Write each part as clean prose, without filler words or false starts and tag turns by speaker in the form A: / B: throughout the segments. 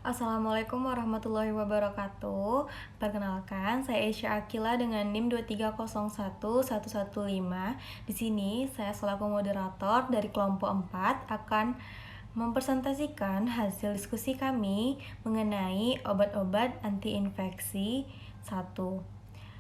A: Assalamualaikum warahmatullahi wabarakatuh. Perkenalkan, saya Aisha Akila dengan NIM 2301115. Di sini saya selaku moderator dari kelompok 4 akan mempresentasikan hasil diskusi kami mengenai obat-obat anti-infeksi 1.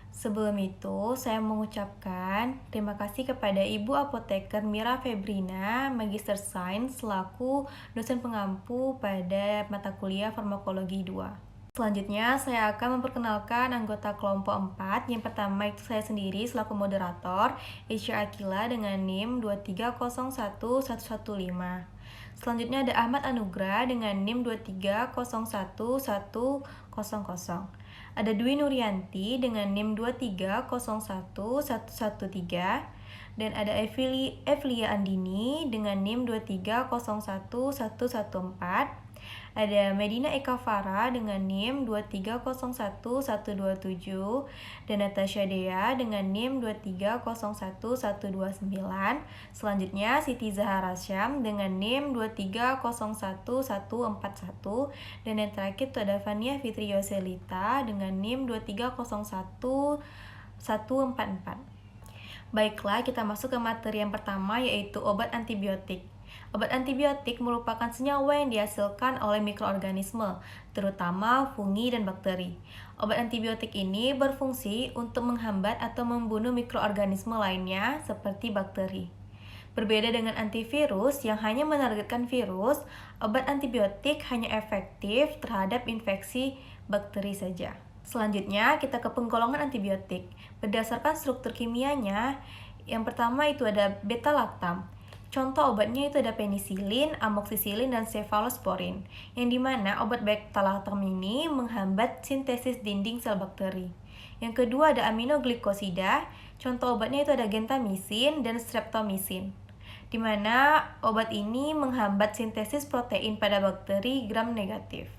A: Sebelum itu, saya mengucapkan terima kasih kepada Ibu Apoteker Mira Febrina, Magister Sains, selaku dosen pengampu pada mata kuliah Farmakologi 2. Selanjutnya, saya akan memperkenalkan anggota kelompok 4. Yang pertama itu saya sendiri selaku moderator, Aisha Akila dengan NIM 2301115. Selanjutnya ada Ahmad Anugrah dengan NIM 2301100. Ada Dwi Nuryanti dengan NIM 2301113 dan ada Evlia Andini dengan NIM 2301114. Ada Medina Eka Farah dengan NIM 2301127 dan Natasha Dea dengan NIM 2301129. Selanjutnya Siti Zahara Syam dengan NIM 2301141 dan yang terakhir itu ada Fania Fitri Yoselita dengan NIM 2301144. Baiklah, kita masuk ke materi yang pertama, yaitu obat antibiotik. Obat antibiotik merupakan senyawa yang dihasilkan oleh mikroorganisme, terutama fungi dan bakteri. Obat antibiotik ini berfungsi untuk menghambat atau membunuh mikroorganisme lainnya seperti bakteri. Berbeda dengan antivirus yang hanya menargetkan virus, obat antibiotik hanya efektif terhadap infeksi bakteri saja. Selanjutnya, kita ke penggolongan antibiotik. Berdasarkan struktur kimianya, yang pertama itu ada beta-lactam. Contoh obatnya itu ada penisilin, amoksisilin, dan cefalosporin, yang dimana obat beta-lactam ini menghambat sintesis dinding sel bakteri. Yang kedua ada aminoglikosida. Contoh obatnya itu ada gentamisin dan streptomisin, di mana obat ini menghambat sintesis protein pada bakteri gram negatif.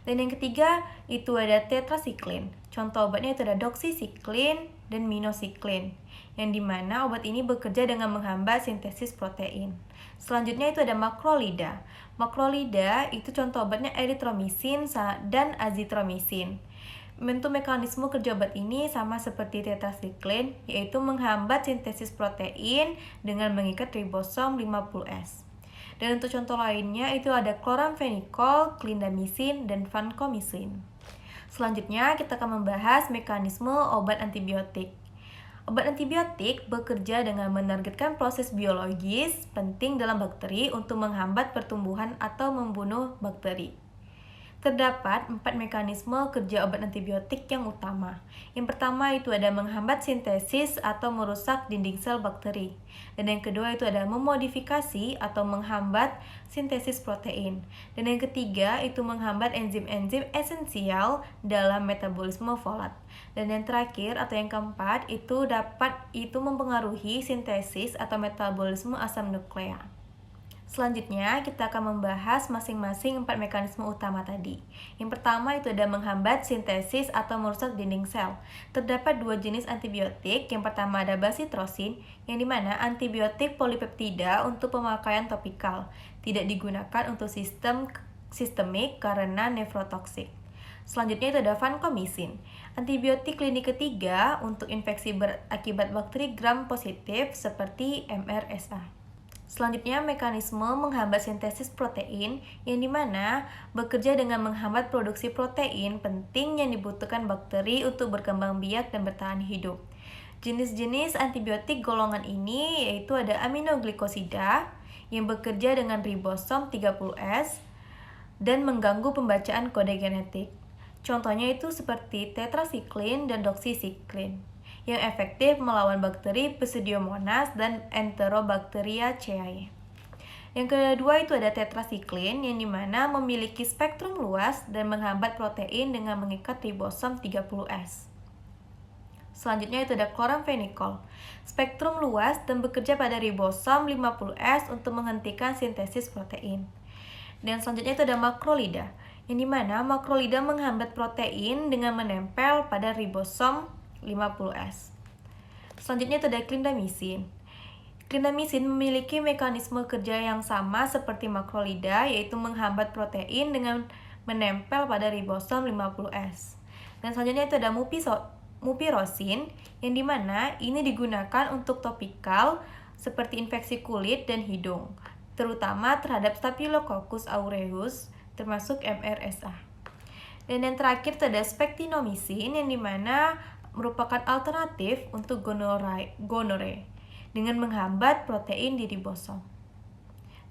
A: Dan yang ketiga itu ada tetrasiklin. Contoh obatnya itu ada doxycycline dan minocycline, yang dimana obat ini bekerja dengan menghambat sintesis protein. Selanjutnya itu ada makrolida. Makrolida itu contoh obatnya eritromisin dan azitromisin. Bentuk mekanisme kerja obat ini sama seperti tetrasiklin, yaitu menghambat sintesis protein dengan mengikat ribosom 50S. Dan untuk contoh lainnya itu ada chloramphenicol, clindamycin, dan vancomycin. Selanjutnya kita akan membahas mekanisme obat antibiotik. Obat antibiotik bekerja dengan menargetkan proses biologis penting dalam bakteri untuk menghambat pertumbuhan atau membunuh bakteri. Terdapat 4 mekanisme kerja obat antibiotik yang utama. Yang pertama itu ada menghambat sintesis atau merusak dinding sel bakteri. Dan yang kedua itu ada memodifikasi atau menghambat sintesis protein. Dan yang ketiga itu menghambat enzim-enzim esensial dalam metabolisme folat. Dan yang terakhir atau yang keempat itu mempengaruhi sintesis atau metabolisme asam nukleat. Selanjutnya, kita akan membahas masing-masing 4 mekanisme utama tadi. Yang pertama itu ada menghambat sintesis atau merusak dinding sel. Terdapat 2 jenis antibiotik. Yang pertama ada basitrosin, yang dimana antibiotik polipeptida untuk pemakaian topikal. Tidak digunakan untuk sistemik karena nefrotoksik. Selanjutnya itu ada vancomycin, antibiotik klinik ketiga untuk infeksi berakibat bakteri gram positif seperti MRSA. Selanjutnya, mekanisme menghambat sintesis protein, yang dimana bekerja dengan menghambat produksi protein penting yang dibutuhkan bakteri untuk berkembang biak dan bertahan hidup. Jenis-jenis antibiotik golongan ini yaitu ada aminoglikosida, yang bekerja dengan ribosom 30S dan mengganggu pembacaan kode genetik. Contohnya itu seperti tetrasiklin dan doxycycline, yang efektif melawan bakteri Pseudomonas dan Enterobacteriaceae. Yang kedua itu ada tetrasiklin, yang dimana memiliki spektrum luas dan menghambat protein dengan mengikat ribosom 30S. Selanjutnya itu ada chloramphenicol, spektrum luas dan bekerja pada ribosom 50S untuk menghentikan sintesis protein. Dan selanjutnya itu ada makrolida, yang dimana makrolida menghambat protein dengan menempel pada ribosom 50S. Selanjutnya itu ada clindamycin. Clindamycin memiliki mekanisme kerja yang sama seperti makrolida, yaitu menghambat protein dengan menempel pada ribosom 50S. Dan selanjutnya itu ada mupirosin, yang dimana ini digunakan untuk topikal seperti infeksi kulit dan hidung, terutama terhadap Staphylococcus aureus, termasuk MRSA. Dan yang terakhir itu ada spektinomisin, yang dimana merupakan alternatif untuk gonore dengan menghambat protein di ribosom.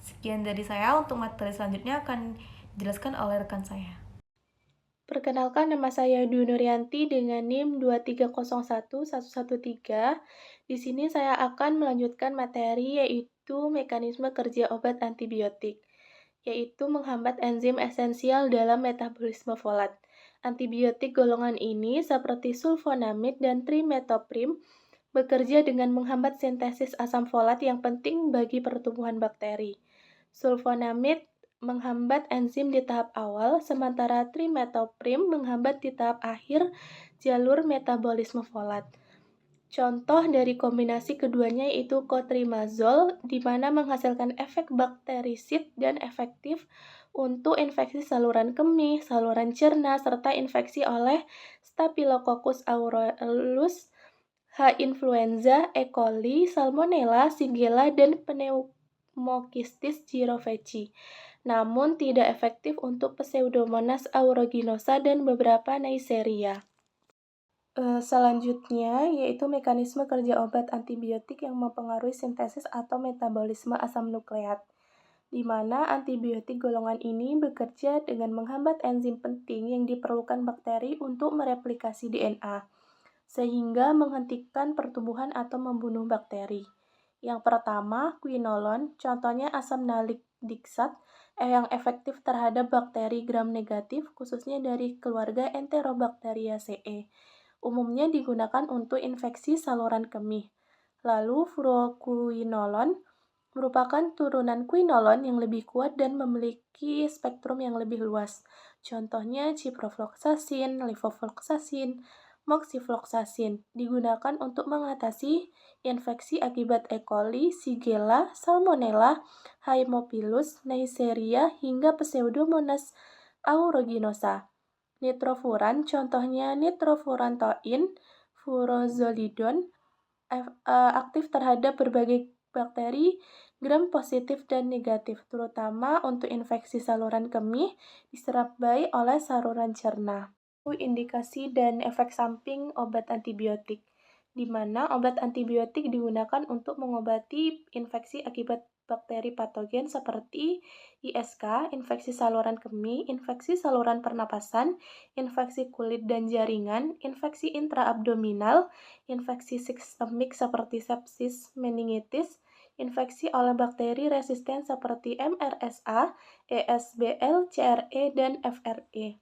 A: Sekian dari saya, untuk materi selanjutnya akan dijelaskan oleh rekan saya.
B: Perkenalkan, nama saya Dwi Nuryanti dengan NIM 2301113. Di sini saya akan melanjutkan materi yaitu mekanisme kerja obat antibiotik, yaitu menghambat enzim esensial dalam metabolisme folat. Antibiotik golongan ini seperti sulfonamid dan trimetoprim bekerja dengan menghambat sintesis asam folat yang penting bagi pertumbuhan bakteri. Sulfonamid menghambat enzim di tahap awal, sementara trimetoprim menghambat di tahap akhir jalur metabolisme folat. Contoh dari kombinasi keduanya yaitu cotrimazole, di mana menghasilkan efek bakterisid dan efektif untuk infeksi saluran kemih, saluran cerna, serta infeksi oleh Staphylococcus aureus, H. influenza, E. coli, Salmonella, Shigella, dan Pneumocystis jirovecii. Namun tidak efektif untuk Pseudomonas aeruginosa dan beberapa Neisseria. Selanjutnya yaitu mekanisme kerja obat antibiotik yang mempengaruhi sintesis atau metabolisme asam nukleat, di mana antibiotik golongan ini bekerja dengan menghambat enzim penting yang diperlukan bakteri untuk mereplikasi DNA, sehingga menghentikan pertumbuhan atau membunuh bakteri. Yang pertama, quinolone, contohnya asam nalik diksat yang efektif terhadap bakteri gram negatif, khususnya dari keluarga Enterobacteriaceae. Umumnya digunakan untuk infeksi saluran kemih. Lalu, fluoroquinolone merupakan turunan quinolone yang lebih kuat dan memiliki spektrum yang lebih luas. Contohnya ciprofloxacin, levofloxacin, moxifloxacin digunakan untuk mengatasi infeksi akibat E. coli, Shigella, Salmonella, Haemophilus, Neisseria, hingga Pseudomonas aeruginosa. Nitrofuran, contohnya nitrofurantoin, furozolidon, aktif terhadap berbagai bakteri gram positif dan negatif, terutama untuk infeksi saluran kemih diserap baik oleh saluran cerna. Indikasi dan efek samping obat antibiotik, di mana obat antibiotik digunakan untuk mengobati infeksi akibat bakteri patogen seperti ISK, infeksi saluran kemih, infeksi saluran pernapasan, infeksi kulit dan jaringan, infeksi intraabdominal, infeksi sistemik seperti sepsis, meningitis, infeksi oleh bakteri resisten seperti MRSA, ESBL, CRE, dan FRE.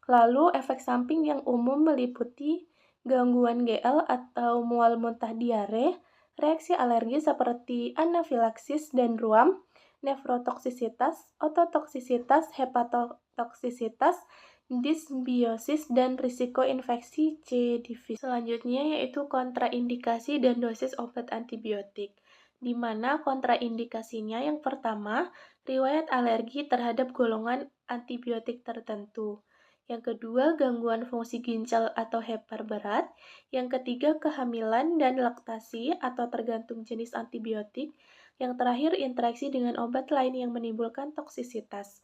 B: Lalu, efek samping yang umum meliputi gangguan GL atau mual muntah diare, reaksi alergi seperti anafilaksis dan ruam, nefrotoksisitas, ototoksisitas, hepatotoksisitas, disbiosis, dan risiko infeksi C. difficile. Selanjutnya yaitu kontraindikasi dan dosis obat antibiotik, di mana kontraindikasinya yang pertama, riwayat alergi terhadap golongan antibiotik tertentu. Yang kedua, gangguan fungsi ginjal atau hepar berat. Yang ketiga, kehamilan dan laktasi atau tergantung jenis antibiotik. Yang terakhir, interaksi dengan obat lain yang menimbulkan toksisitas.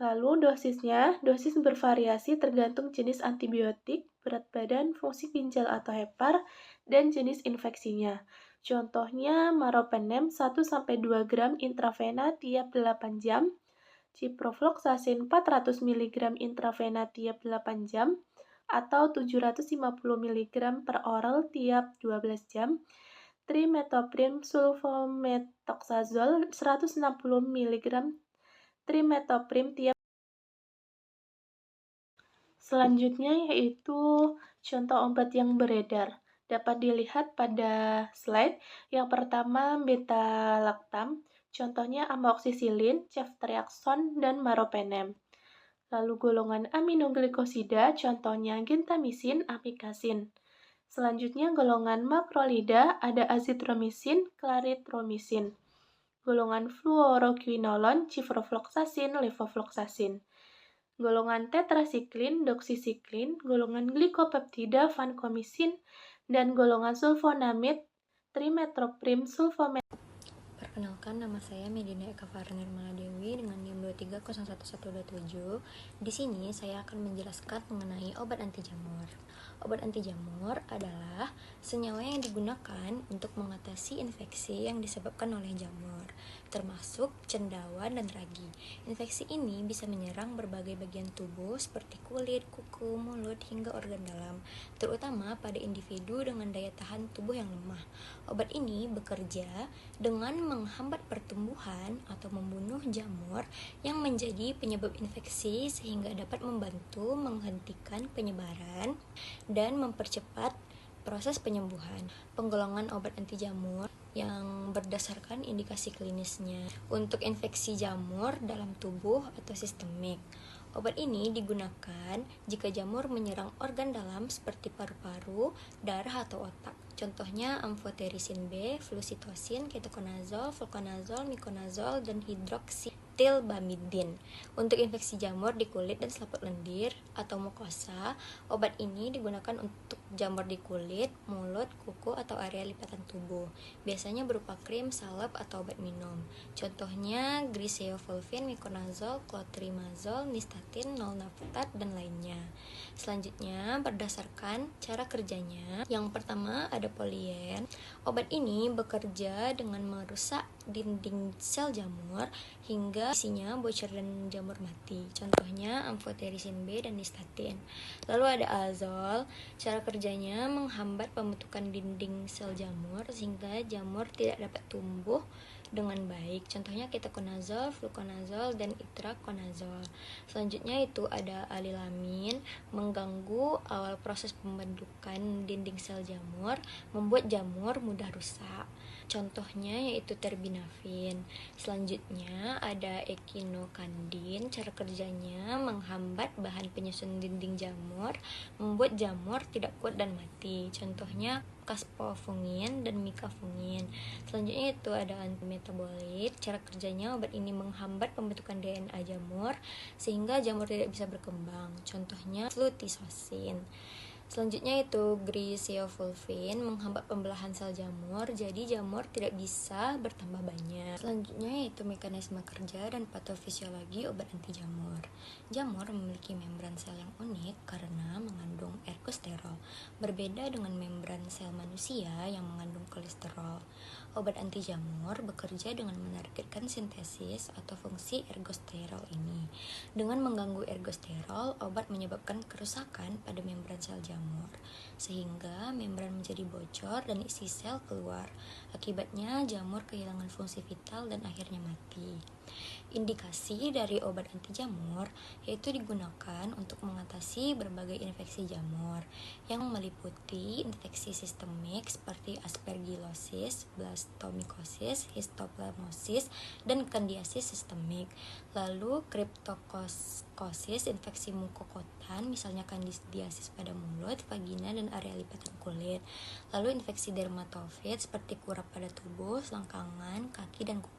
B: Lalu dosisnya, dosis bervariasi tergantung jenis antibiotik, berat badan, fungsi ginjal atau hepar, dan jenis infeksinya. Contohnya, meropenem 1-2 gram intravena tiap 8 jam, ciprofloxacin 400 mg intravena tiap 8 jam, atau 750 mg per oral tiap 12 jam, trimetoprim sulfometoxazole 160 mg trimetoprim tiap. Selanjutnya yaitu contoh obat yang beredar. Dapat dilihat pada slide. Yang pertama beta-lactam, contohnya amoxicillin, ceftriaxone, dan meropenem. Lalu golongan aminoglikosida, contohnya gentamisin, amikasin. Selanjutnya golongan makrolida, ada azitromisin, claritromisin. Golongan fluoroquinolone, ciprofloxacin, levofloxacin. golongan tetrasiklin, doksisiklin, golongan glikopeptida, vankomisin, dan golongan sulfonamid, trimetoprim, sulfomet.
C: Perkenalkan, nama saya Medina Eka Farah Nirmala Dewi dengan NIM 23011127. Di sini saya akan menjelaskan mengenai obat anti jamur. Obat anti jamur adalah senyawa yang digunakan untuk mengatasi infeksi yang disebabkan oleh jamur, termasuk cendawan dan ragi. Infeksi ini bisa menyerang berbagai bagian tubuh seperti kulit, kuku, mulut, hingga organ dalam, terutama pada individu dengan daya tahan tubuh yang lemah. Obat ini bekerja dengan menghambat pertumbuhan atau membunuh jamur yang menjadi penyebab infeksi sehingga dapat membantu menghentikan penyebaran dan mempercepat proses penyembuhan. Penggolongan obat anti jamur yang berdasarkan indikasi klinisnya untuk infeksi jamur dalam tubuh atau sistemik. Obat ini digunakan jika jamur menyerang organ dalam seperti paru-paru, darah, atau otak. Contohnya amfoterisin B, flusitosin, ketokonazol, fluconazol, miconazol, dan hidroksitilbamidin. Untuk infeksi jamur di kulit dan selaput lendir atau mukosa, obat ini digunakan untuk jamur di kulit, mulut, kuku, atau area lipatan tubuh. Biasanya berupa krim, salep, atau obat minum. Contohnya griseofulvin, miconazol, clotrimazol, nystatin, nolnaftat, dan lainnya. Selanjutnya, berdasarkan cara kerjanya, yang pertama ada polien. Obat ini bekerja dengan merusak dinding sel jamur hingga isinya bocor dan jamur mati. Contohnya amfoterisin B dan nystatin. Lalu ada azol. Cara kerjanya menghambat pembentukan dinding sel jamur sehingga jamur tidak dapat tumbuh dengan baik. Contohnya ketokonazol, fluconazol, dan itraconazol. Selanjutnya itu ada alilamin, mengganggu awal proses pembentukan dinding sel jamur, membuat jamur mudah rusak. Contohnya yaitu terbinafin. Selanjutnya ada ekinokandin. Cara kerjanya menghambat bahan penyusun dinding jamur, membuat jamur tidak kuat dan mati. Contohnya caspofungin dan mikafungin. Selanjutnya itu ada antimetabolit. Cara kerjanya obat ini menghambat pembentukan DNA jamur sehingga jamur tidak bisa berkembang. Contohnya flutisosin. Selanjutnya itu griseofulvin, menghambat pembelahan sel jamur, jadi jamur tidak bisa bertambah banyak. Selanjutnya yaitu mekanisme kerja dan patofisiologi obat anti jamur. Jamur memiliki membran sel yang unik karena mengandung ergosterol, berbeda dengan membran sel manusia yang mengandung kolesterol. Obat anti jamur bekerja dengan menargetkan sintesis atau fungsi ergosterol ini. Dengan mengganggu ergosterol, obat menyebabkan kerusakan pada membran sel jamur, sehingga membran menjadi bocor dan isi sel keluar. Akibatnya, jamur kehilangan fungsi vital dan akhirnya mati. Indikasi dari obat anti jamur yaitu digunakan untuk mengatasi berbagai infeksi jamur yang meliputi infeksi sistemik seperti aspergillosis, blastomycosis, histoplasmosis, dan kandiasis sistemik. Lalu kriptokokosis, infeksi mukokotan, misalnya kandidiasis pada mulut, vagina, dan area lipatan kulit. Lalu infeksi dermatofit seperti kurap pada tubuh, selangkangan, kaki, dan kuku.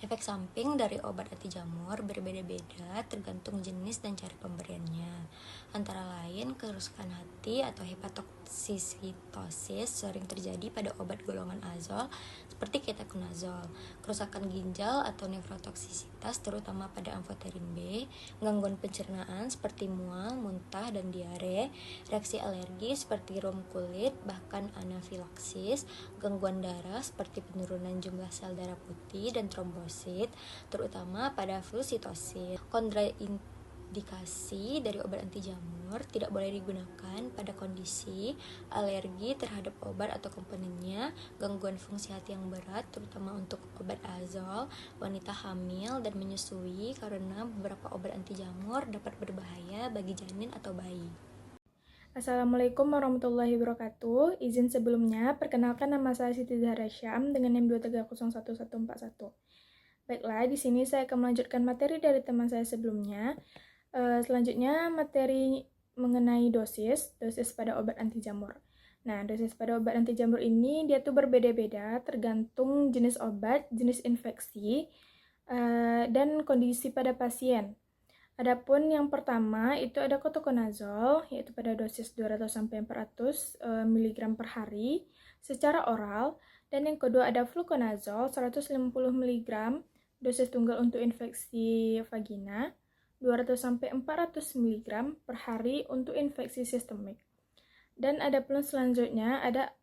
C: Efek samping dari obat anti jamur berbeda-beda tergantung jenis dan cara pemberiannya. Antara lain, kerusakan hati atau hepatotoksisitosis sering terjadi pada obat golongan azol seperti ketokonazol, kerusakan ginjal atau nefrotoksisitas terutama pada amfoterin B, gangguan pencernaan seperti mual, muntah, dan diare, reaksi alergi seperti rum kulit, bahkan anafilaksis, gangguan darah seperti penurunan jumlah sel darah putih dan trombosit, terutama pada flusitosin. Kontraindikasi dari obat anti jamur tidak boleh digunakan pada kondisi alergi terhadap obat atau komponennya, gangguan fungsi hati yang berat, terutama untuk obat azol, wanita hamil, dan menyusui karena beberapa obat anti jamur dapat berbahaya bagi janin atau bayi.
D: Assalamualaikum warahmatullahi wabarakatuh. Izin sebelumnya, perkenalkan nama saya Siti Zahra Syam dengan NIM 23011141. Baiklah, di sini saya akan melanjutkan materi dari teman saya sebelumnya. Selanjutnya, materi mengenai dosis pada obat anti jamur. Nah, dosis pada obat anti jamur ini dia tuh berbeda-beda tergantung jenis obat, jenis infeksi, dan kondisi pada pasien. Adapun yang pertama itu ada ketoconazole, yaitu pada dosis 200-400 mg per hari secara oral, dan yang kedua ada fluconazole 150 mg dosis tunggal untuk infeksi vagina, 200-400 mg per hari untuk infeksi sistemik. Dan ada pun selanjutnya ada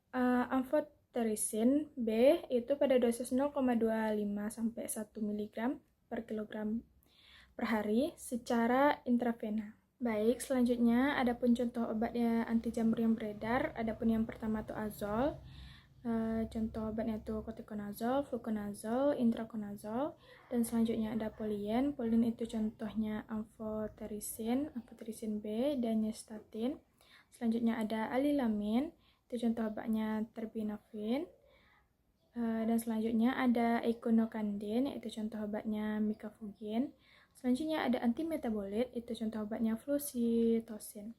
D: amphotericin B, itu pada dosis 0,25-1 mg per kilogram per hari secara intravena. Baik, selanjutnya ada pun contoh obat anti jamur yang beredar. Adapun yang pertama itu azol. Contoh obatnya itu ketoconazole, fluconazole, intraconazole, dan selanjutnya ada polyen. Polyen itu contohnya amphotericin B, dan nystatin. Selanjutnya ada alilamin, itu contoh obatnya terbinafin. Dan selanjutnya ada echinocandin, yaitu contoh obatnya micafungin. Selanjutnya ada antimetabolit, itu contoh obatnya flucytosine.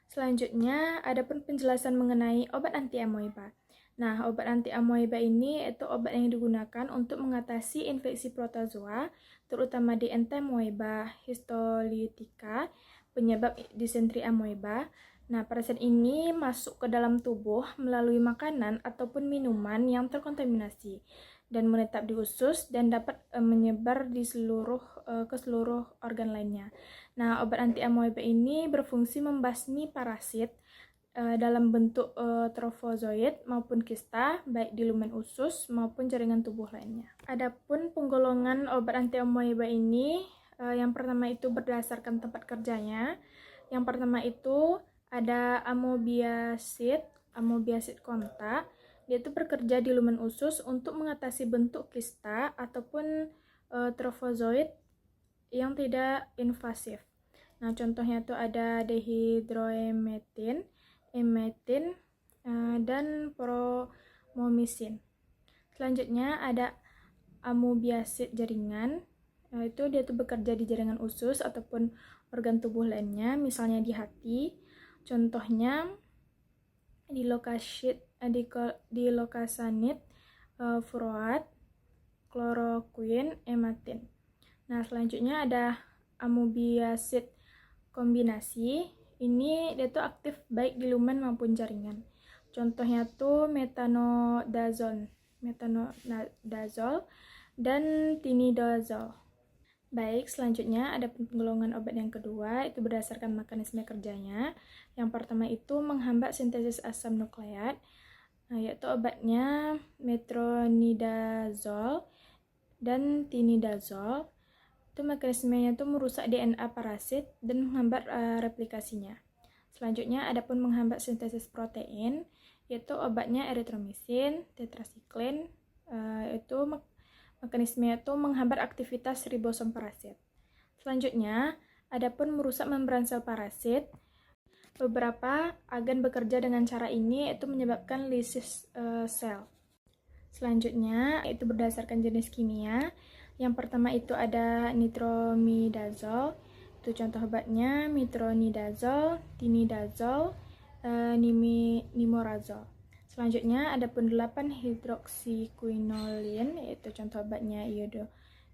D: Selanjutnya ada pun penjelasan mengenai obat anti-amoeba. Nah, obat anti-amoeba ini itu obat yang digunakan untuk mengatasi infeksi protozoa, terutama di Entamoeba histolytica, penyebab disentri amoeba. Nah, parasit ini masuk ke dalam tubuh melalui makanan ataupun minuman yang terkontaminasi dan menetap di usus dan dapat menyebar di ke seluruh organ lainnya. Nah, obat anti-amoeba ini berfungsi membasmi parasit dalam bentuk trofozoid maupun kista, baik di lumen usus maupun jaringan tubuh lainnya. Adapun penggolongan obat anti-amoeba ini, yang pertama itu berdasarkan tempat kerjanya. Yang pertama itu ada amobiasid kontak. Dia itu bekerja di lumen usus untuk mengatasi bentuk kista ataupun trofozoid yang tidak invasif. Nah, contohnya itu ada dehydroemetin, emetin, dan promomisin. Selanjutnya ada amobiasid jaringan. Itu dia tuh bekerja di jaringan usus ataupun organ tubuh lainnya, misalnya di hati. Contohnya dilocasanid, furoat, chloroquine, ematin. Nah, selanjutnya ada amobiasid kombinasi. Ini dia tuh aktif baik di lumen maupun jaringan. Contohnya tuh metronidazole dan tinidazole. Baik, selanjutnya ada penggolongan obat yang kedua, itu berdasarkan mekanisme kerjanya. Yang pertama itu menghambat sintesis asam nukleat, yaitu obatnya metronidazole dan tinidazole. Itu mekanismenya itu merusak DNA parasit dan menghambat replikasinya. Selanjutnya ada pun menghambat sintesis protein, yaitu obatnya erythromycin, tetracycline. Itu mekanismenya itu menghambat aktivitas ribosom parasit. Selanjutnya ada pun merusak membran sel parasit. Beberapa agen bekerja dengan cara ini, itu menyebabkan lisis sel. Selanjutnya itu berdasarkan jenis kimia. Yang pertama itu ada nitromidazole, itu contoh obatnya metronidazole, tinidazole, nimorazole. Selanjutnya ada pun 8 hidroksiquinolin, yaitu contoh obatnya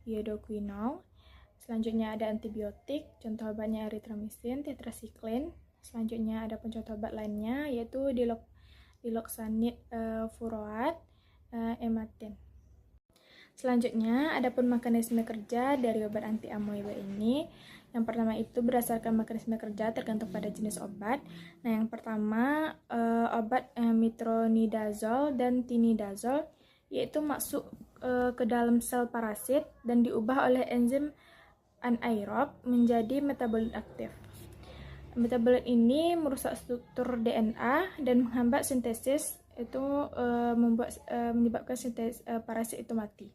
D: iodoquinol. Selanjutnya ada antibiotik, contoh obatnya erythromycin, tetracycline. Selanjutnya ada pun contoh obat lainnya, yaitu diloxanid furoat, ematin. Selanjutnya, ada pun mekanisme kerja dari obat anti-amoeba ini. Yang pertama itu berdasarkan mekanisme kerja tergantung pada jenis obat. Nah, yang pertama obat metronidazole dan tinidazole, yaitu masuk ke dalam sel parasit dan diubah oleh enzim anaerob menjadi metabolit aktif. Metabolit ini merusak struktur DNA dan menghambat sintesis, itu menyebabkan sintesis parasit itu mati.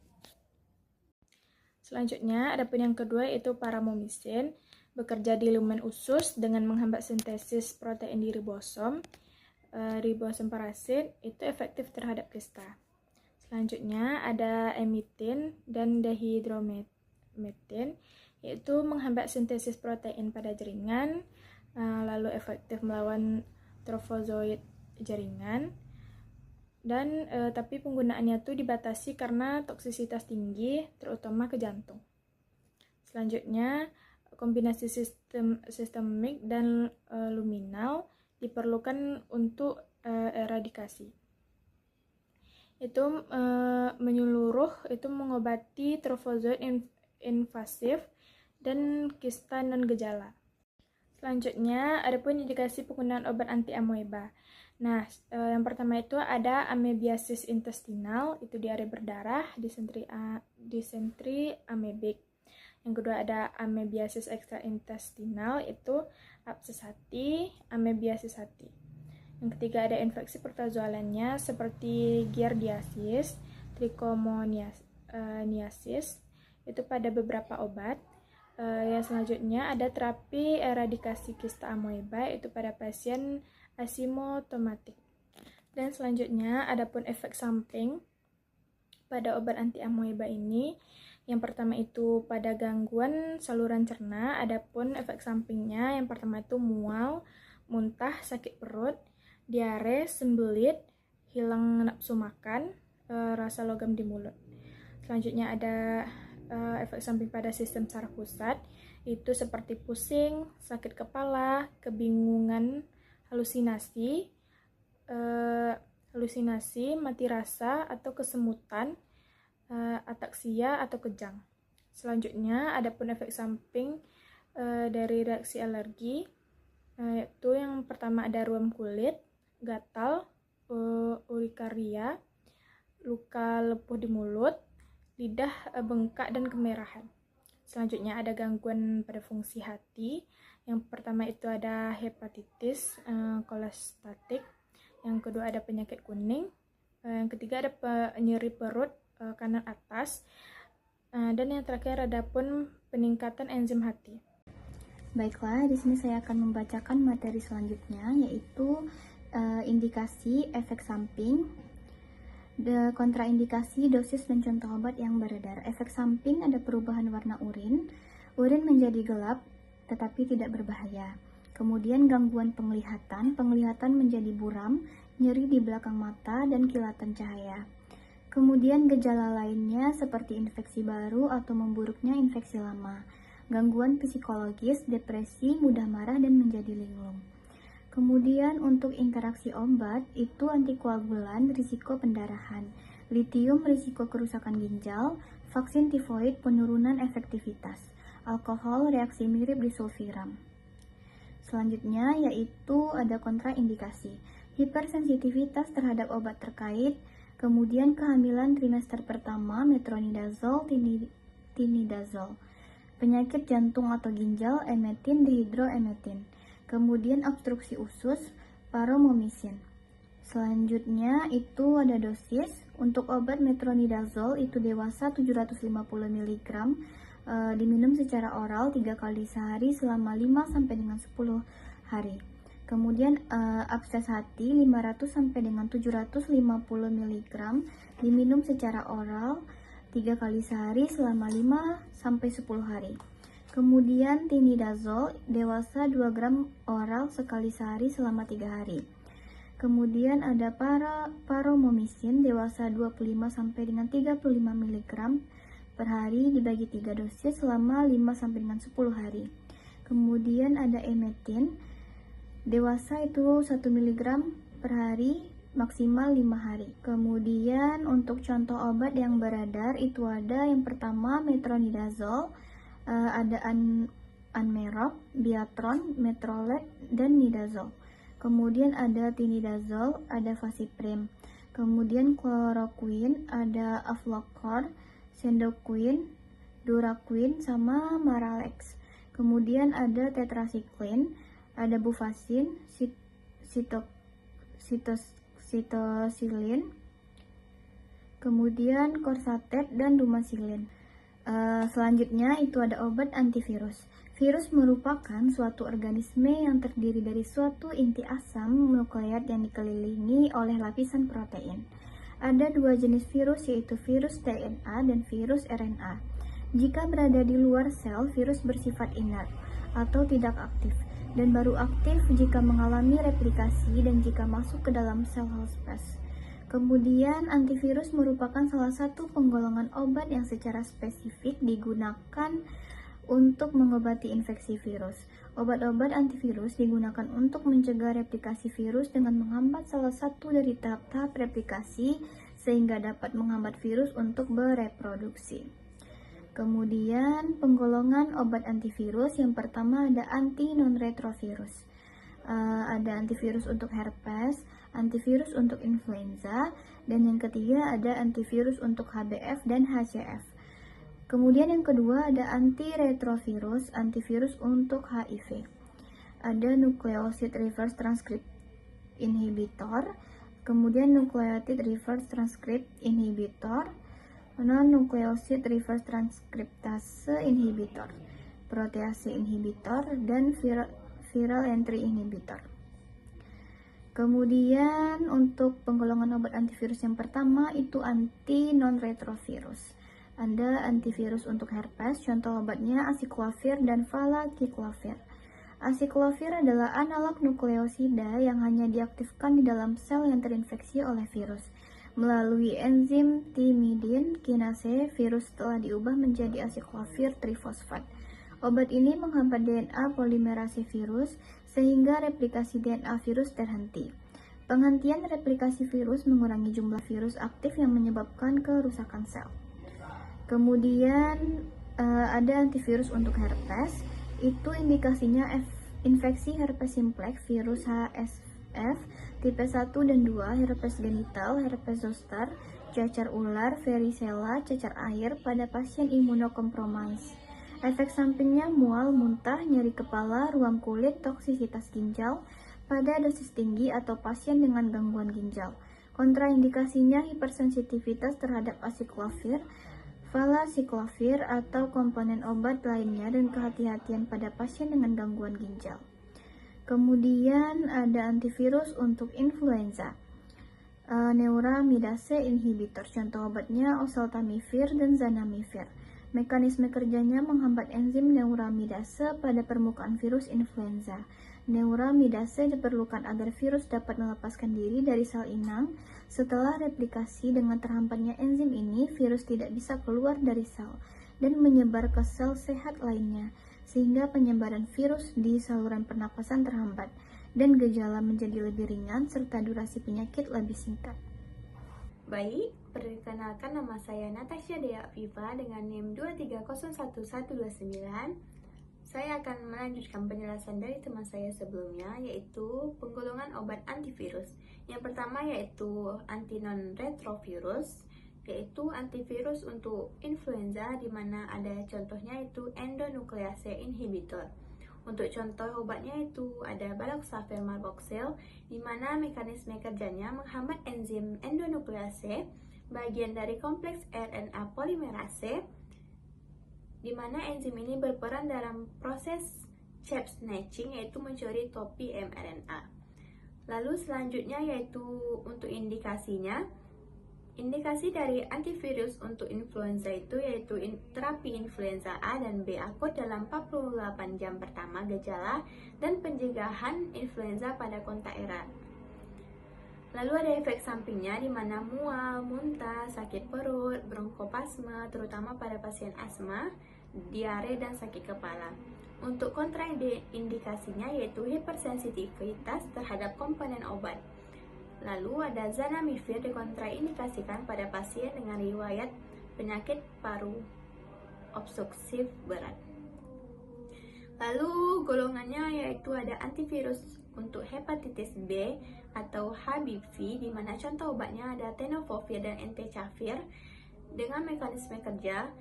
D: Selanjutnya, ada pun yang kedua yaitu paramomisin, bekerja di lumen usus dengan menghambat sintesis protein di ribosom. Ribosom parasit itu efektif terhadap kista. Selanjutnya, ada emitin dan dehydroemetin, yaitu menghambat sintesis protein pada jaringan, lalu efektif melawan trofozoid jaringan. Dan tapi penggunaannya tuh dibatasi karena toksisitas tinggi, terutama ke jantung. Selanjutnya kombinasi sistemik dan luminal diperlukan untuk eradikasi. Itu menyeluruh, itu mengobati trofozoid invasif dan kista non gejala. Selanjutnya, ada pun indikasi penggunaan obat anti amoeba. Nah, yang pertama itu ada amebiasis intestinal, itu diare berdarah, disentri amebik. Yang kedua ada amebiasis ekstraintestinal, itu abses hati, amebiasis hati. Yang ketiga ada infeksi protozoalannya seperti giardiasis, trichomoniasis, itu pada beberapa obat. Yang selanjutnya ada terapi eradikasi kista amoeba, itu pada pasien asimptomatik. Dan selanjutnya ada pun efek samping pada obat anti amoeba ini. Yang pertama itu pada gangguan saluran cerna, adapun efek sampingnya yang pertama itu mual, muntah, sakit perut, diare, sembelit, hilang nafsu makan, rasa logam di mulut. Selanjutnya ada efek samping pada sistem saraf pusat, itu seperti pusing, sakit kepala, kebingungan, halusinasi, mati rasa atau kesemutan, ataksia atau kejang. Selanjutnya ada pun efek samping dari reaksi alergi, yaitu yang pertama ada ruam kulit, gatal, urikaria, luka lepuh di mulut, lidah bengkak dan kemerahan. Selanjutnya ada gangguan pada fungsi hati. Yang pertama itu ada hepatitis kolestatik. Yang kedua ada penyakit kuning. Yang ketiga ada nyeri perut kanan atas. Dan yang terakhir ada pun peningkatan enzim hati.
E: Baiklah, di sini saya akan membacakan materi selanjutnya, yaitu indikasi, efek samping, kontraindikasi, dosis dan contoh obat yang beredar. Efek samping ada perubahan warna urin menjadi gelap tetapi tidak berbahaya. Kemudian gangguan penglihatan menjadi buram, nyeri di belakang mata dan kilatan cahaya. Kemudian gejala lainnya seperti infeksi baru atau memburuknya infeksi lama. Gangguan psikologis, depresi, mudah marah dan menjadi linglung. Kemudian untuk interaksi obat itu antikoagulan, risiko pendarahan, litium, risiko kerusakan ginjal, vaksin tifoid, penurunan efektivitas, alkohol, reaksi mirip disulfiram. Selanjutnya yaitu ada kontraindikasi, hipersensitivitas terhadap obat terkait, kemudian kehamilan trimester pertama, metronidazol, tinidazol, penyakit jantung atau ginjal, emetin, dihidroemetin. Kemudian obstruksi usus, paromomisin. Selanjutnya itu ada dosis. Untuk obat metronidazol itu dewasa 750 mg, diminum secara oral 3 kali sehari selama 5 sampai dengan 10 hari. Kemudian abses hati 500 sampai dengan 750 mg, diminum secara oral 3 kali sehari selama 5 sampai 10 hari. Kemudian tinidazol dewasa 2 gram oral sekali sehari selama 3 hari. Kemudian ada paromomisin dewasa 25 sampai dengan 35 mg per hari dibagi 3 dosis selama 5 sampai dengan 10 hari. Kemudian ada emetin dewasa itu 1 mg per hari maksimal 5 hari. Kemudian untuk contoh obat yang beredar itu ada yang pertama metronidazol, ada Anmerop, Biatron, Metrolet, dan Nidazol. Kemudian ada tinidazol, ada Vasiprim. Kemudian chloroquine, ada Avlocor, Sendoquine, Duraquine, sama Maralex. Kemudian ada tetracycline, ada Bufacin, sitosilin, kemudian Corsatet, dan Dumasilin. Selanjutnya itu ada obat antivirus. Virus merupakan suatu organisme yang terdiri dari suatu inti asam nukleat yang dikelilingi oleh lapisan protein. Ada 2 jenis virus, yaitu virus DNA dan virus RNA. Jika berada di luar sel, virus bersifat inert atau tidak aktif dan baru aktif jika mengalami replikasi dan jika masuk ke dalam sel host. Kemudian antivirus merupakan salah satu penggolongan obat yang secara spesifik digunakan untuk mengobati infeksi virus. Obat-obat antivirus digunakan untuk mencegah replikasi virus dengan menghambat salah satu dari tahap-tahap replikasi sehingga dapat menghambat virus untuk bereproduksi. Kemudian penggolongan obat antivirus yang pertama ada anti non-retrovirus. Ada antivirus untuk herpes, antivirus untuk influenza, dan yang ketiga ada antivirus untuk HBV dan HCV. Kemudian yang kedua ada antiretrovirus, antivirus untuk HIV. Ada nucleoside reverse transcript inhibitor, kemudian nucleotide reverse transcript inhibitor, non-nucleoside reverse transcriptase inhibitor, protease inhibitor, dan viral entry inhibitor. Kemudian untuk penggolongan obat antivirus yang pertama itu anti non-retrovirus. Ada antivirus untuk herpes, contoh obatnya acyclovir dan valacyclovir. Acyclovir adalah analog nukleosida yang hanya diaktifkan di dalam sel yang terinfeksi oleh virus. Melalui enzim thymidine kinase, virus telah diubah menjadi acyclovir trifosfat. Obat ini menghambat DNA polimerase virus sehingga replikasi DNA virus terhenti. Penghentian replikasi virus mengurangi jumlah virus aktif yang menyebabkan kerusakan sel. Kemudian ada antivirus untuk herpes, itu indikasinya infeksi herpes simplex virus HSF tipe 1 dan 2, herpes genital, herpes zoster, cacar ular, varicella, cacar air pada pasien imunokompromis. Efek sampingnya mual, muntah, nyeri kepala, ruam kulit, toksisitas ginjal pada dosis tinggi atau pasien dengan gangguan ginjal. Kontraindikasinya hipersensitivitas terhadap acyclovir, valacyclovir atau komponen obat lainnya dan kehati-hatian pada pasien dengan gangguan ginjal. Kemudian ada antivirus untuk influenza, neuramidase inhibitor, contoh obatnya oseltamivir dan zanamivir. Mekanisme kerjanya menghambat enzim neuramidase pada permukaan virus influenza. Neuramidase diperlukan agar virus dapat melepaskan diri dari sel inang. Setelah replikasi, dengan terhambatnya enzim ini, virus tidak bisa keluar dari sel dan menyebar ke sel sehat lainnya, sehingga penyebaran virus di saluran pernapasan terhambat dan gejala menjadi lebih ringan serta durasi penyakit lebih singkat.
A: Baik, perkenalkan nama saya Natasha Dea Afifa dengan NIM 2301129. Saya akan melanjutkan penjelasan dari teman saya sebelumnya, yaitu penggolongan obat antivirus. Yang pertama yaitu anti non-retrovirus, yaitu antivirus untuk influenza, di mana ada contohnya itu endonuklease inhibitor. Untuk contoh obatnya itu ada baloxavir marboxil, di mana mekanisme kerjanya menghambat enzim endonuklease, bagian dari kompleks RNA polimerase, di mana enzim ini berperan dalam proses chain snatching, yaitu mencuri topi mRNA. Lalu selanjutnya yaitu untuk indikasinya. Indikasi dari antivirus untuk influenza itu yaitu terapi influenza A dan B akut dalam 48 jam pertama gejala dan pencegahan influenza pada kontak erat. Lalu ada efek sampingnya di mana mual, muntah, sakit perut, bronkopasme terutama pada pasien asma, diare dan sakit kepala. Untuk kontraindikasinya yaitu hipersensitivitas terhadap komponen obat. Lalu ada zanamivir dikontraindikasikan pada pasien dengan riwayat penyakit paru obstruktif berat. Lalu golongannya yaitu ada antivirus untuk hepatitis B atau HBV, di mana contoh obatnya ada tenofovir dan entecavir. Dengan mekanisme kerja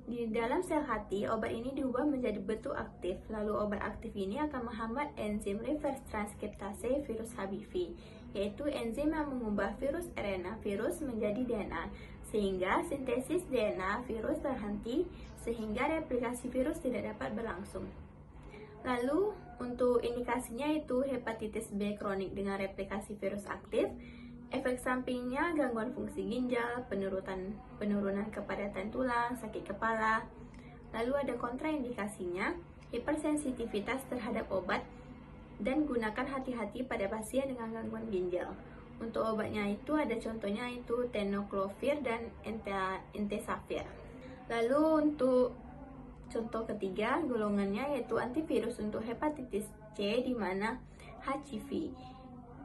A: di dalam sel hati, obat ini diubah menjadi batu aktif. Lalu obat aktif ini akan menghambat enzim reverse transkriptase virus HBV, yaitu enzim yang mengubah virus RNA virus menjadi DNA, sehingga sintesis DNA virus terhenti, sehingga replikasi virus tidak dapat berlangsung. Lalu untuk indikasinya itu hepatitis B kronik dengan replikasi virus aktif. Efek sampingnya gangguan fungsi ginjal, penurunan kepadatan tulang, sakit kepala. Lalu ada kontraindikasinya, hipersensitivitas terhadap obat, dan gunakan hati-hati pada pasien dengan gangguan ginjal. Untuk obatnya itu ada contohnya itu tenofovir dan entecavir. Lalu untuk Contoh ketiga, golongannya yaitu antivirus untuk hepatitis C, di mana HIV,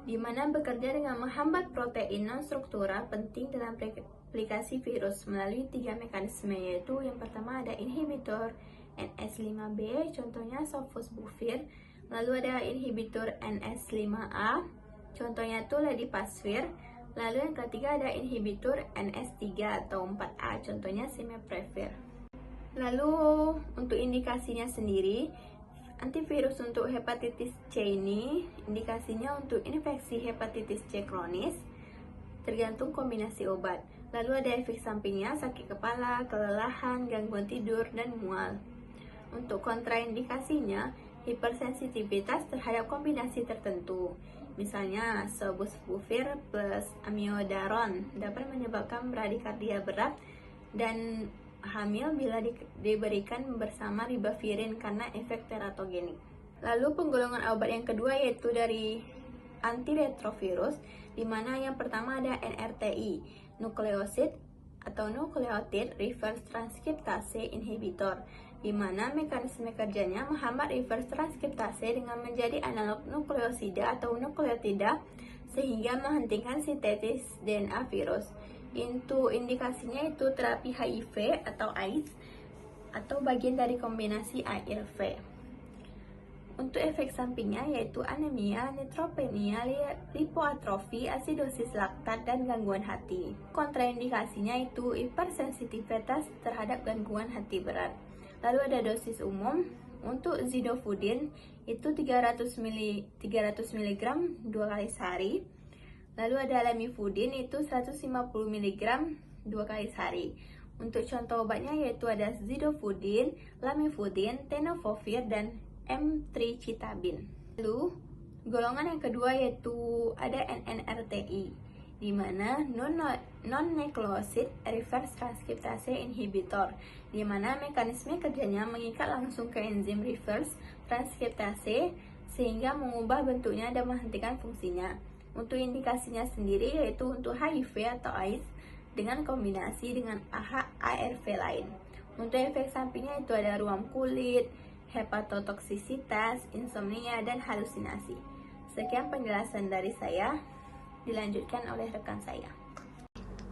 A: di mana bekerja dengan menghambat protein non-struktural penting dalam replikasi virus melalui 3 mekanisme, yaitu yang pertama ada inhibitor NS5B, contohnya sofosbuvir, lalu ada inhibitor NS5A, contohnya itu ledipasvir, lalu yang ketiga ada inhibitor NS3 atau 4A, contohnya simeprevir. Lalu untuk indikasinya sendiri, antivirus untuk hepatitis C ini indikasinya untuk infeksi hepatitis C kronis, tergantung kombinasi obat. Lalu ada efek sampingnya sakit kepala, kelelahan, gangguan tidur, dan mual. Untuk kontraindikasinya, hipersensitivitas terhadap kombinasi tertentu. Misalnya, sofosbuvir plus amiodaron dapat menyebabkan bradikardia berat dan hamil bila diberikan bersama ribavirin karena efek teratogenik. Lalu penggolongan obat yang kedua yaitu dari antiretrovirus, di mana yang pertama ada NRTI, nukleosid atau nucleotide reverse transkriptase inhibitor, di mana mekanisme kerjanya menghambat reverse transkriptase dengan menjadi analog nukleosida atau nukleotida sehingga menghentikan sintesis DNA virus. Untuk indikasinya itu terapi HIV atau AIDS atau bagian dari kombinasi ARV. Untuk efek sampingnya yaitu anemia, neutropenia, lipoatrofi, asidosis laktat, dan gangguan hati. Kontraindikasinya itu hipersensitivitas terhadap gangguan hati berat. Lalu ada dosis umum. Untuk zidofudin itu 300 mg 2 kali sehari. Lalu ada lamivudin itu 150 mg 2 kali sehari. Untuk contoh obatnya yaitu ada zidofudin, lamivudin, tenofovir, dan M3-citabin. Lalu golongan yang kedua yaitu ada NNRTI, di mana non-nucleoside reverse transkriptase inhibitor, di mana mekanisme kerjanya mengikat langsung ke enzim reverse transkriptase sehingga mengubah bentuknya dan menghentikan fungsinya. Untuk indikasinya sendiri yaitu untuk HIV atau AIDS dengan kombinasi dengan ARV lain. Untuk efek sampingnya itu ada ruam kulit, hepatotoksisitas, insomnia, dan halusinasi. Sekian penjelasan dari saya, dilanjutkan oleh rekan saya.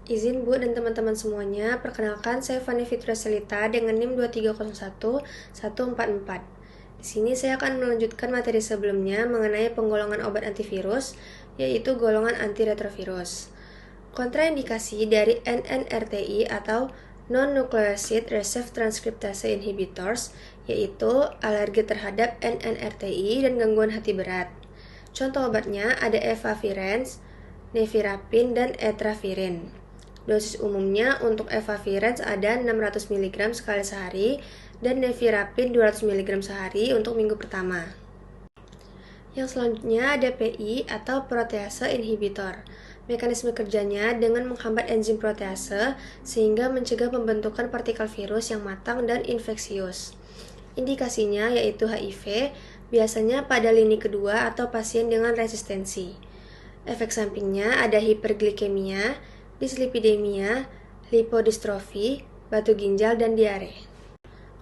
F: Izin Bu dan teman-teman semuanya, perkenalkan saya Fani Fitraselita dengan NIM 2301144. Di sini saya akan melanjutkan materi sebelumnya mengenai penggolongan obat antivirus, yaitu golongan antiretrovirus. Kontraindikasi dari NNRTI atau non-nucleoside reverse transkriptase inhibitors, yaitu alergi terhadap NNRTI dan gangguan hati berat. Contoh obatnya ada efavirenz, nevirapin, dan etravirin. Dosis umumnya untuk efavirenz ada 600 mg sekali sehari dan nevirapin 200 mg sehari untuk minggu pertama. Yang selanjutnya ada PI atau protease inhibitor. Mekanisme kerjanya dengan menghambat enzim protease sehingga mencegah pembentukan partikel virus yang matang dan infeksius. Indikasinya yaitu HIV, biasanya pada lini kedua atau pasien dengan resistensi. Efek sampingnya ada hiperglikemia, dislipidemia, lipodistrofi, batu ginjal, dan diare.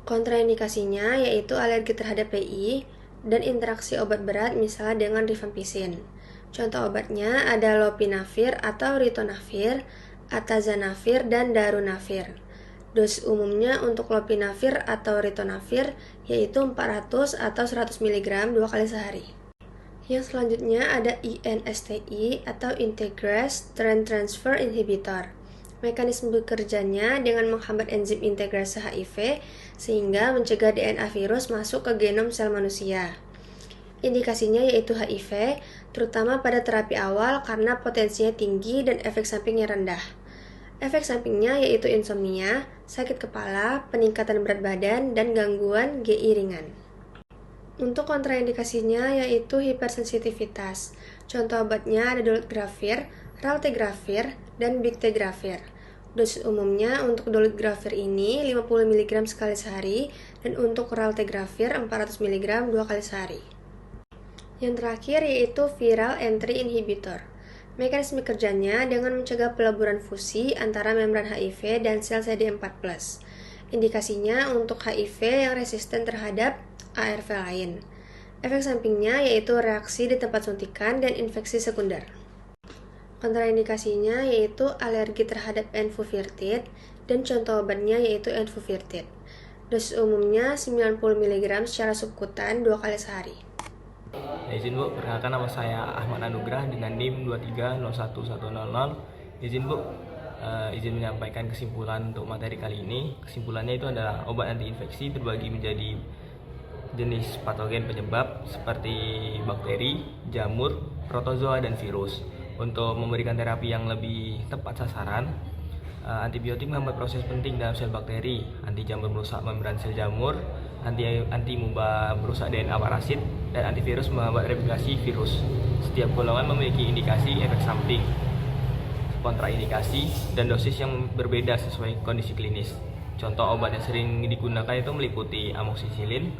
F: Kontraindikasinya yaitu alergi terhadap PI dan interaksi obat berat misalnya dengan rifampicin. Contoh obatnya ada lopinavir atau ritonavir, atazanavir, dan darunavir. Dosis umumnya untuk lopinavir atau ritonavir yaitu 400 atau 100 mg 2 kali sehari. Yang selanjutnya ada INSTI atau integrase trend transfer inhibitor. Mekanisme bekerjanya dengan menghambat enzim integrase HIV sehingga mencegah DNA virus masuk ke genom sel manusia. Indikasinya yaitu HIV, terutama pada terapi awal karena potensinya tinggi dan efek sampingnya rendah. Efek sampingnya yaitu insomnia, sakit kepala, peningkatan berat badan, dan gangguan GI ringan. Untuk kontraindikasinya yaitu hipersensitivitas. Contoh obatnya ada dolutegravir, raltegravir, dan bictegravir. Dosis umumnya untuk dolutegravir ini 50 mg sekali sehari dan untuk raltegravir 400 mg 2 kali sehari. Yang terakhir yaitu viral entry inhibitor. Mekanisme kerjanya dengan mencegah peleburan fusi antara membran HIV dan sel CD4+. Indikasinya untuk HIV yang resisten terhadap ARV lain. Efek sampingnya yaitu reaksi di tempat suntikan dan infeksi sekunder. Kontraindikasinya yaitu alergi terhadap enfuvirtide dan contoh obatnya yaitu enfuvirtide. Dosis umumnya 90 mg secara subkutan 2 kali sehari.
G: Izin Bu, perkenalkan nama saya Ahmad Anugrah dengan NIM 2301100. Izin Bu, izin menyampaikan kesimpulan untuk materi kali ini. Kesimpulannya itu adalah obat anti-infeksi terbagi menjadi jenis patogen penyebab seperti bakteri, jamur, protozoa, dan virus. Untuk memberikan terapi yang lebih tepat sasaran, antibiotik menghambat proses penting dalam sel bakteri, anti jamur merusak membran sel jamur, anti muba merusak DNA parasit, dan antivirus menghambat replikasi virus. Setiap golongan memiliki indikasi efek samping, kontraindikasi, dan dosis yang berbeda sesuai kondisi klinis. Contoh obat yang sering digunakan itu meliputi amoxicillin,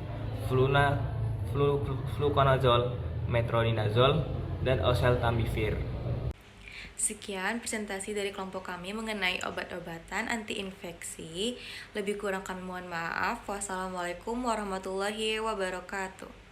G: fluconazole, metronidazole, dan oseltamivir.
A: Sekian presentasi dari kelompok kami mengenai obat-obatan anti-infeksi. Lebih kurang kami mohon maaf. Wassalamualaikum warahmatullahi wabarakatuh.